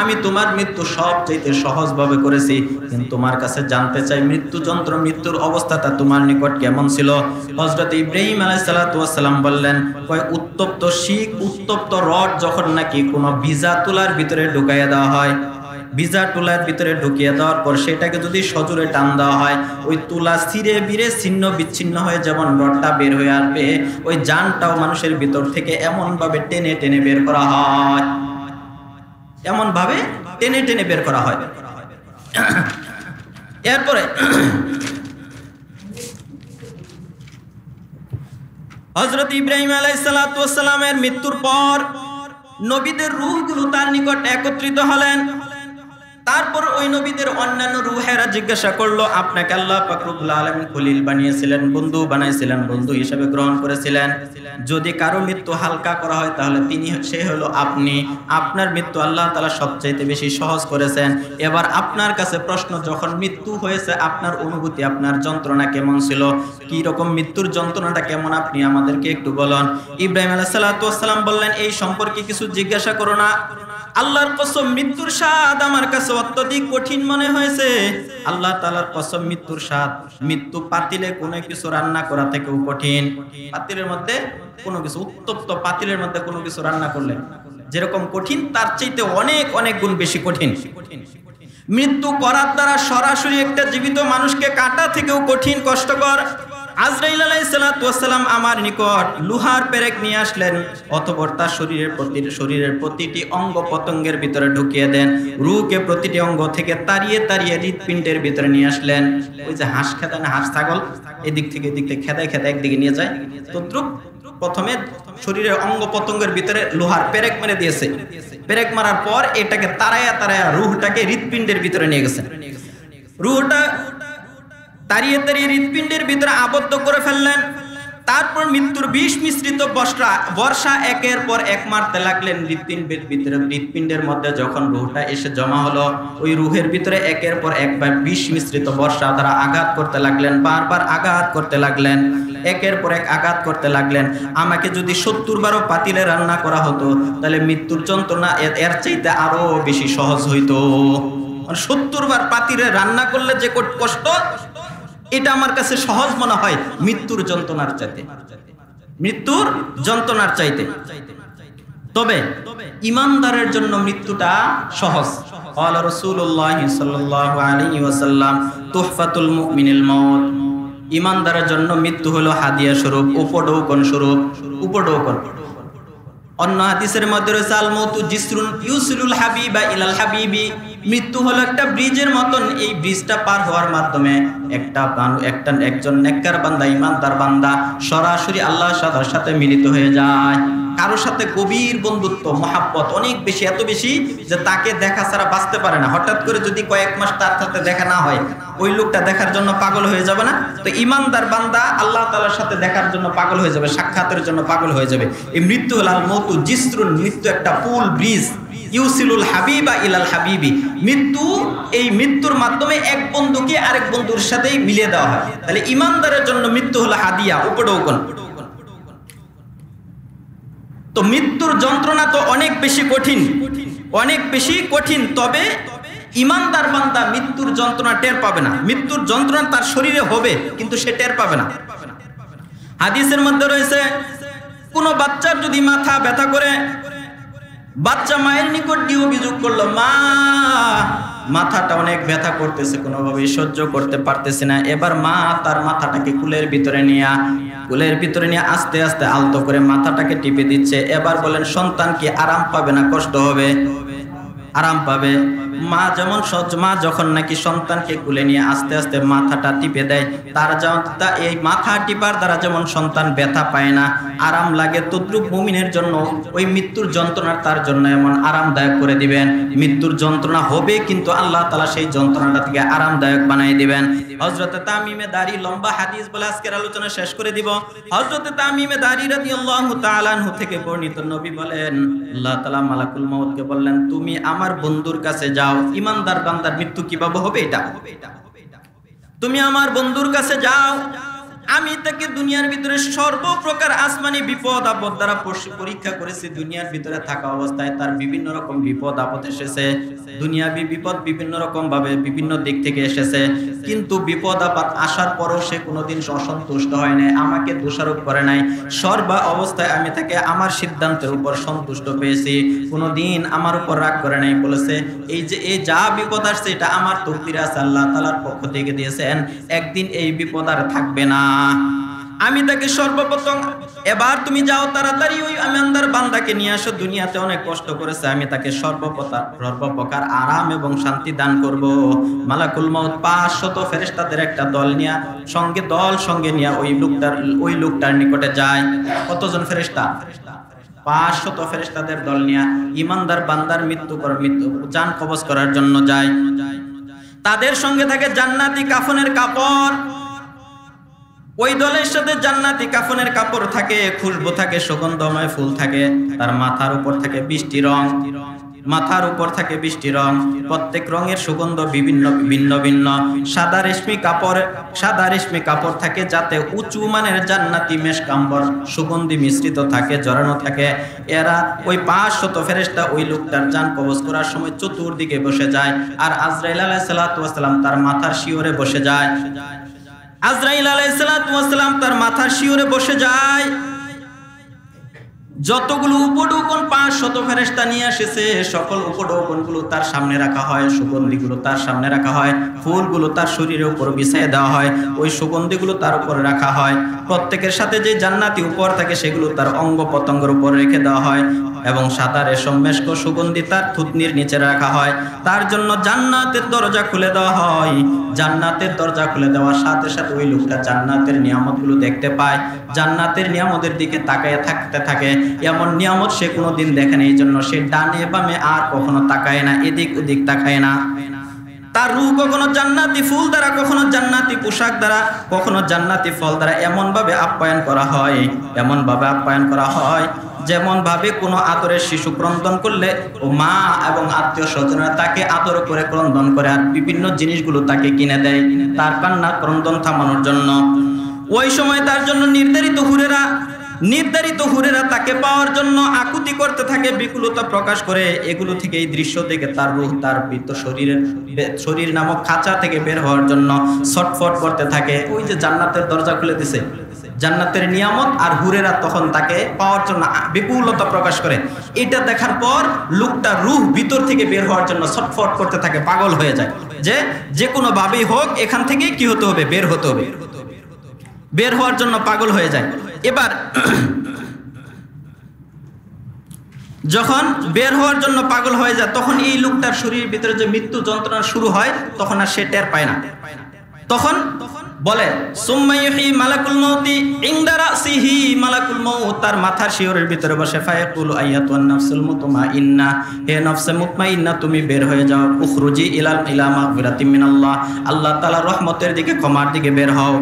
আমি তোমার মৃত্যু সবচাইতে সহজভাবে করেছি, কিন্তু তোমার কাছে জানতে চাই মৃত্যু যন্ত্র, মৃত্যুর অবস্থাটা তোমার নিকট কেমন ছিল? হযরত ইব্রাহিম আলাইহিস সালাতু ওয়াস সালাম বললেন, উত্তপ্ত শিক, উত্তপ্ত রড যখন নাকি কোনো ভিজা তুলার ভিতরে ঢুকাইয়া দেওয়া হয়, ভিজা তুলার ভিতরে ঢুকিয়ে দেওয়ার পর সেটাকে যদি সজোরে টান দেওয়া হয়, ওই তুলা ছিঁড়ে বিড়ে ছিন্ন বিচ্ছিন্ন হয়ে যেমন রডটা বের হয়ে আসবে, ওই জানটাও মানুষের ভিতর থেকে এমন ভাবে টেনে টেনে বের করা হয়, এমন ভাবে টেনে টেনে বের করা হয়। এরপরে হযরত ইব্রাহিম আলাইহিস সালাতু ওয়াস সালামের মৃত্যুর পর নবীদের রূহগুলো তার নিকট একত্রিত হলেন। তারপর ওই নবীদের অন্যান্য রূহেরা জিজ্ঞাসা করলো, আপনাকে আল্লাহ পাক রব্বুল আলামিন খলিল বানিয়েছিলেন, বন্ধু বানাইছিলেন, বন্ধু হিসেবে গ্রহণ করেছিলেন। যদি কারো মৃত্যু হালকা করা হয়, তাহলে সে হলো আপনি। আপনার মৃত্যু আল্লাহ তাআলা সবচাইতে বেশি সহজ করেছেন। এবার আপনার কাছে প্রশ্ন, যখন মৃত্যু হয়েছে, আপনার অনুভূতি, আপনার যন্ত্রণা কেমন ছিল? কি রকম মৃত্যুর যন্ত্রণাটা কেমন, আপনি আমাদেরকে একটু বলুন। ইব্রাহিম আলাইহিস সালাতু ওয়াস সালাম বললেন, এই সম্পর্কে কিছু জিজ্ঞাসা করো না। আল্লাহর কসম, মৃত্যুর স্বাদ আমার কাছে অত্যধিক কঠিন মনে হয়েছে। আল্লাহ তাআলার কসম, মৃত্যুর স্বাদ, মৃত্যু পাতিলে কোনো কিছু রান্না করা থেকেও কঠিন। পাতিলের মধ্যে কোনো কিছু, উত্তপ্ত পাতিলের মধ্যে কোনো কিছু রান্না করলে যেরকম কঠিন, তার চাইতে অনেক অনেক গুণ বেশি কঠিন। মৃত্যু করার দ্বারা সরাসরি একটা জীবিত মানুষকে কাটা থেকেও কঠিন, কষ্টকর। আজরাইল আলাইহিস সালাতু ওয়াস সালাম আমার নিকট লোহার পেরেক নিয়ে আসলেন, অতঃপর তার শরীরের প্রতিটি অঙ্গ পতঙ্গের ভিতরে ঢুকিয়ে দেন, রূহকে প্রতিটি অঙ্গ থেকে তাড়িয়ে তাড়িয়ে হৃৎপিণ্ডের ভিতরে নিয়ে আসলেন। ওই যে হাঁস খেদায় না, হাঁস ছাগল এদিক থেকে খেদায় একদিকে নিয়ে যায়, তদ্রুপ প্রথমে শরীরের অঙ্গ পতঙ্গের ভিতরে লোহার পেরেক মেরে দিয়েছে। পেরেক মারার পর এটাকে তাড়ায়া তাড়ায়া রূহটাকে হৃৎপিণ্ডের ভিতরে নিয়ে গেছেন। রূহটা তাড়িয়ে তাড়িয়ে হৃৎপিণ্ডের ভিতরে আবদ্ধ করে ফেললেন। তারপর মৃত্যুর বিষ মিশ্রিত বর্ষা একের পর এক মারতে লাগলেন হৃৎপিণ্ডের মধ্যে। যখন রূহটা এসে জমা হলো, ওই রূহের ভিতরে একের পর একবার বিষ মিশ্রিত বর্ষা দ্বারা আঘাত করতে লাগলেন, বারবার আঘাত করতে লাগলেন, একের পর এক আঘাত করতে লাগলেন। আমাকে যদি 70 বারও পাতিলে রান্না করা হতো, তাহলে মৃত্যুর যন্ত্রণা এর চাইতে আরো বেশি সহজ হইতো। 70 বার পাতিলে রান্না করলে যে কষ্ট, এটা আমার কাছে সহজ মনে হয় মৃত্যুর যন্ত্রণার চাইতে, মৃত্যুর যন্ত্রণার চাইতে। তবে ইমানদারের জন্য মৃত্যুটা সহজ। ক্বালা রাসূলুল্লাহ সাল্লাল্লাহু আলাইহি ওয়াসাল্লাম তুহফাতুল মুমিনিল মাউত, ইমানদারের জন্য মৃত্যু হলো হাদিয়া স্বরূপ, উপঢৌকন স্বরূপ, উপঢৌকন। অন্য হাদিসের মধ্যে রয়েছে আল মাউতু জিসরুন ইউসিলুল হাবিবা ইলাল হাবিবি, মৃত্যু হলো একটা ব্রিজের মতন, এই ব্রিজটা পার হওয়ার মাধ্যমে একজন নেককার বান্দা, ইমানদার বান্দা সরাসরি আল্লাহর সাথে মিলিত হয়ে যায়। কারোর সাথে গভীর বন্ধুত্ব, মহাব্বত অনেক বেশি, এত বেশি যে তাকে দেখা ছাড়া বাঁচতে পারে না। হঠাৎ করে যদি কয়েক মাস তার সাথে দেখা না হয়, ওই লোকটা দেখার জন্য পাগল হয়ে যাবে না? তো ইমানদার বান্দা আল্লাহ তাআলার সাথে দেখার জন্য পাগল হয়ে যাবে, সাক্ষাতের জন্য পাগল হয়ে যাবে। এই মৃত্যু হল আল মাউতু জিসরুন, মৃত্যু একটা পুল, ব্রিজ, ইউসিলুল হাবিবা ইলাল হাবিবি, মৃত্যু, এই মৃত্যুর মাধ্যমে এক বন্ধুকে আরেক বন্ধুর সাথে মিলিয়ে দেওয়া হয়। তাহলে ইমানদারের জন্য মৃত্যু হলো হাদিয়া, উপঢৌকন। তো মৃত্যুর যন্ত্রণা তো অনেক বেশি কঠিন, অনেক বেশি কঠিন। তবে ইমানদার বান্দা মৃত্যুর যন্ত্রণা টের পাবে না। মৃত্যুর যন্ত্রণা তার শরীরে হবে, কিন্তু সে টের পাবে না। হাদিসের মধ্যে রয়েছে, কোনো বাচ্চার যদি মাথা ব্যথা করে, বাচ্চা মায়ের নিকট গিয়ে অভিযোগ করলো, মা মাথাটা অনেক ব্যথা করতেছে, কোনোভাবেই সহ্য করতে পারতেছে না। এবার মা তার মাথাটাকে কুলের ভিতরে নিয়ে আস্তে আস্তে আলতো করে মাথাটাকে টিপে দিচ্ছে। এবার বলেন, সন্তান কি আরাম পাবে না কষ্ট হবে? আরাম পাবে। মা যখন নাকি সন্তানকে কুলে নিয়ে আস্তে আস্তে মাথাটা টিপে দেয়, এই মাথা টিপার দ্বারা যেমন সন্তান ব্যথা পায় না, আরাম লাগে, তদ্রুপ মুমিনের জন্য ওই মৃত্যুর যন্ত্রণা তার জন্য এমন আরামদায়ক করে দিবেন। মৃত্যুর যন্ত্রণা হবে, কিন্তু আল্লাহ তাআলা সেই যন্ত্রণাটা থেকে আরামদায়ক বানিয়ে দিবেন। হযরতে তামিমে দারি, লম্বা হাদিস বলে আজকের আলোচনা শেষ করে দিব। হযরতে তামিমে দারি রাদিয়াল্লাহু তাআলা আনহু থেকে বর্ণিত, নবী বলেন, আল্লাহ তাআলা মালাকুল মাউতকে বললেন, তুমি আমার বন্ধুর কাছে যাও। ইমানদার বান্দার মৃত্যু কিভাবে হবে? এটা তুমি আমার বন্ধুর কাছে যাও, আমি তাকে দুনিয়ার ভিতরে সর্বপ্রকার আসমানি বিপদ আপদ দ্বারা পরীক্ষা করেছি। দুনিয়ার ভিতরে থাকা অবস্থায় তার বিভিন্ন রকম বিপদ আপদ এসেছে, দুনিয়াবি বিপদ বিভিন্ন রকম ভাবে বিভিন্ন দিক থেকে এসেছে, কিন্তু বিপদ আপদ আসার পরও সে কোনোদিন অসন্তুষ্ট হয় নাই, আমাকে দোষারোপ করে নাই। সর্বা অবস্থায় আমি তাকে আমার সিদ্ধান্তের উপর সন্তুষ্ট পেয়েছি, কোনোদিন আমার উপর রাগ করে নাই। বলেছে, এই যা বিপদ আসছে এটা আমার তকদিরে আছে, আল্লাহ তাআলার পক্ষ থেকে দিয়েছেন, একদিন এই বিপদ আর থাকবে না। আমি তাকে সর্বপ্রথম, এবার তুমি যাও তাড়াতাড়ি ওই ইমানদার বান্দাকে নিয়ে আসো, দুনিয়াতে অনেক কষ্ট করেছে, আমি তাকে সর্বপ্রকার আরাম এবং শান্তি দান করব। মালাকুল মাউত 500 ফেরেশতাদের একটা দল সঙ্গে নিয়ে ওই লোকটার নিকটে যায়। কতজন ফেরেশতা? 500 ফেরেশতাদের দল নিয়ে ইমানদার বান্দার মৃত্যু জান কবজ করার জন্য যায়। তাদের সঙ্গে থাকে জান্নাতি কাফনের কাপড়, ওই দলের সাথে জান্নাতি কাফনের কাপড় থাকে, খুশবু থাকে, সুগন্ধময় ফুল থাকে, তার মাথার উপর থাকে 20টি রং, প্রত্যেক রঙের সুগন্ধ ভিন্ন ভিন্ন। সাদা রেশমি কাপড় থাকে, যাতে উঁচু মানের জান্নাতি মেশকাম্বর সুগন্ধি মিশ্রিত থাকে, জড়ানো থাকে। এরা ওই 500 ফেরেশতা ওই লোকটার জান কবজ করার সময় চতুর্দিকে বসে যায়, আর আজরাইল আলাইহিস সালাতু ওয়াস সালাম তার মাথার শিওরে বসে যায়। আজরাইল আলাইহিস সালাতু ওয়াস সালাম তার মাথার শিওরে বসে যায়। যতগুলো উপঢৌকন 500 ফেরেশতা নিয়ে এসেছে, সকল উপঢৌকনগুলো তার সামনে রাখা হয়, সুগন্ধিগুলো তার সামনে রাখা হয়, ফুলগুলো তার শরীরের উপর বিছিয়ে দেওয়া হয়, ওই সুগন্ধিগুলো তার উপরে রাখা হয়। প্রত্যেকের সাথে যে জান্নাতি উপহার থাকে সেগুলো তার অঙ্গ প্রত্যঙ্গের উপর রেখে দেওয়া হয়, এবং সাদা রেশম মেশক সুগন্ধি তার থুতনির নিচে রাখা হয়। তার জন্য জান্নাতের দরজা খুলে দেওয়া হয়। জান্নাতের দরজা খুলে দেওয়ার সাথে সাথে ওই লোকটা জান্নাতের নিয়ামতগুলো দেখতে পায়, জান্নাতের নিয়ামতের দিকে তাকায় থাকতে থাকে। এমন নিয়ামত সে কোনোদিন দেখে না, এই জন্য সে ডানে বামে আর কখনো তাকায় না, এদিক ওদিক তাকায় না। তার রূহ কখনো জান্নাতি ফুল দ্বারা, কখনো জান্নাতি পোশাক দ্বারা, কখনো জান্নাতি ফল দ্বারা এমন ভাবে আপ্যায়ন করা হয় যেমন ভাবে কোনো আদরের শিশু ক্রন্দন করলে ও মা এবং আত্মীয় স্বজনরা তাকে আদর করে ক্রন্দন করে, আর বিভিন্ন জিনিসগুলো তাকে কিনে দেয় তার কান্না ক্রন্দন থামানোর জন্য। ওই সময় তার জন্য নির্ধারিত হুরেরা তাকে পাওয়ার জন্য আকুতি করতে থাকে, বিকুলতা প্রকাশ করে। এগুলো থেকে, এই দৃশ্য থেকে তার রূহ তার বৃত্ত শরীর নামক খাঁচা থেকে বের হওয়ার জন্য ছটফট করতে থাকে। ওই যে জান্নাতের দরজা খুলে দিছে, জান্নাতের নিয়ামত আর হুরেরা তখন তাকে পাওয়ার জন্য বিপুলতা প্রকাশ করে। এটা দেখার পর লোকটা রূহ ভিতর থেকে বের হওয়ার জন্য ছটফট করতে থাকে, পাগল হয়ে যায় যে কোনো ভাবেই হোক এখান থেকে কি হতে হবে, বের হতে হবে, বের হওয়ার জন্য পাগল হয়ে যায়। এবার যখন বের হওয়ার জন্য পাগল হয়ে যায় তখন এই লোকটার শরীরের ভিতরে যে মৃত্যু যন্ত্রণা শুরু হয় তখন আর সে টের পায় না। তখন বলে সুম্মা ইউহি মালাকুল মাউতি ইনদা রাসিহি, মালাকুল মাউত তার মাথার শিয়রের ভিতরে বসে ফায়াকুলু আইয়াতুন নাফসুল মুতমাইন্না, হে নফসে মুতমাইন্না তুমি বের হয়ে যাও, উখরুজি ইলা মাগফিরাতিম মিনাল্লাহ, আল্লাহ তাআলার রহমতের দিকে, ক্ষমার দিকে বের হও,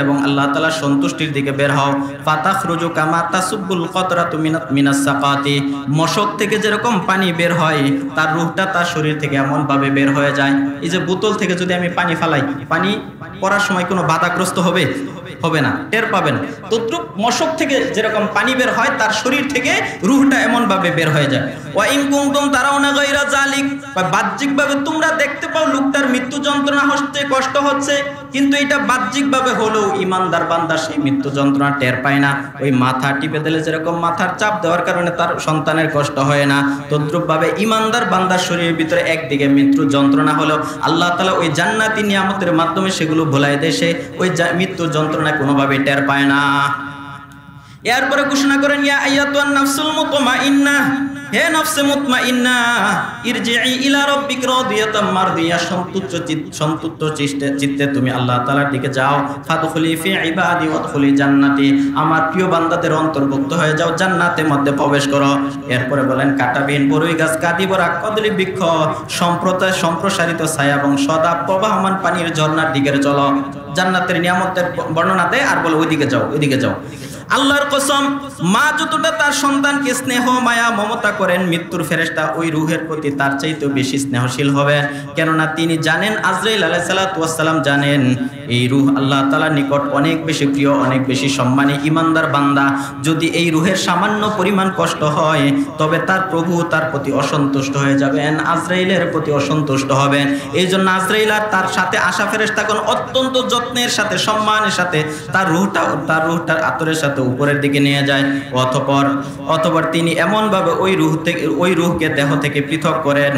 এবং আল্লাহ তাআলার সন্তুষ্টির দিকে বের হও। ফাতাখরুজু কামা তাসুবুল কতরাতু মিনাস সাকাতি, মশক থেকে যেরকম পানি বের হয় তার রূহটা তার শরীর থেকে এমন ভাবে বের হয়ে যায়। এই যে বোতল থেকে যদি আমি পানি ফালাই, পানি পড়ার সময় কোনো বাধাগ্রস্ত হবে না, টের পাবেন। তদ্রুপ মশক থেকে যেরকম পানি বের হয় তার শরীর থেকে রূহটা এমন ভাবে বের হয়ে যায়। ওয়া ইন কুনতুম তারাউনা গায়রা যালিক, বাহ্যিকভাবে তোমরা দেখতে পাও লোকটার মৃত্যু যন্ত্রণা হচ্ছে, কষ্ট হচ্ছে, কিন্তু এটা বাহ্যিকভাবে হলেও ইমানদার বান্দা সেই মৃত্যু যন্ত্রণা টের পায় না। ওই মাথা টিপে দিলে যেরকম মাথার চাপ দেওয়ার কারণে তার সন্তানের কষ্ট হয় না, তদ্রুপ ভাবে ইমানদার বান্দার শরীরের ভিতরে একদিকে মৃত্যু যন্ত্রণা হলেও আল্লাহ তাআলা ওই জান্নাতি নিয়ামতের মাধ্যমে সেগুলো ভুলাই দেয়, সে ওই মৃত্যু যন্ত্রণা কোনোভাবে টের পায় না। এরপরে ঘোষণা করেন ইয়া আইয়াতুন নাফসুল মুতমাইন্না, হে নফসে মুতমাইন্না ইরজিই ইলা রাব্বিক রাদিয়াতাম মারদিয়া, সন্তুষ্ট চিত্তে তুমি আল্লাহ তাআলার দিকে যাও। ফাদখুলি ফি ইবাদি ওয়াদখুলি জান্নাতি, আমার প্রিয় বান্দাদের অন্তর্ভুক্ত হয়ে যাও, জান্নাতের মধ্যে প্রবেশ করো। এরপরে বলেন কাঁটাবিহীন বরই গাছ, কাঁদি ভরা কদলি বৃক্ষ, সম্প্রসারিত ছায়া এবং সদা প্রবাহমান পানির ঝর্ণার দিকে চলো। জান্নাতের নিয়ামতের বর্ণনা দেয় আর বলে ওইদিকে যাও, ওইদিকে যাও। আল্লাহর কসম, মা যতটা তার সন্তানকে স্নেহ মায়া মমতা করেন, মৃত্যুর ফেরেশতা ওই রূহের প্রতি তার চাইতেও বেশি স্নেহশীল হবেন। কেননা তিনি জানেন, আজরাইল আলাইহিস সালাতু ওয়াস সালাম জানেন এই রূহ আল্লাহ তাআলার নিকট অনেক বেশি প্রিয়, অনেক বেশি সম্মানী। ইমানদার বান্দা যদি এই রূহের সামান্য পরিমাণ কষ্ট হয় তবে তার প্রভু তার প্রতি অসন্তুষ্ট হয়ে যাবেন, আজরাইলের প্রতি অসন্তুষ্ট হবেন। এই জন্য আজরাইল আর তার সাথে আসা ফেরেশতাগণ অত্যন্ত যত্নের সাথে, সম্মানের সাথে তার রূহটার আতরের সাথে উপরের দিকে নিয়ে যায়। অতঃপর তিনি এমন ভাবে ওই রূহকে দেহ থেকে পৃথক করেন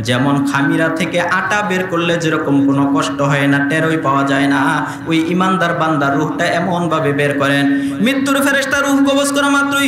যেমন খামিরা থেকে আটা বের করলে যেরকম কোনো কষ্ট হয় না, টেরই পাওয়া যায় না, ওই ইমানদার বান্দার রূহটা এমন ভাবে বের করেন। মৃত্যুর ফেরেশতা রূহ কবজ করা মাত্রই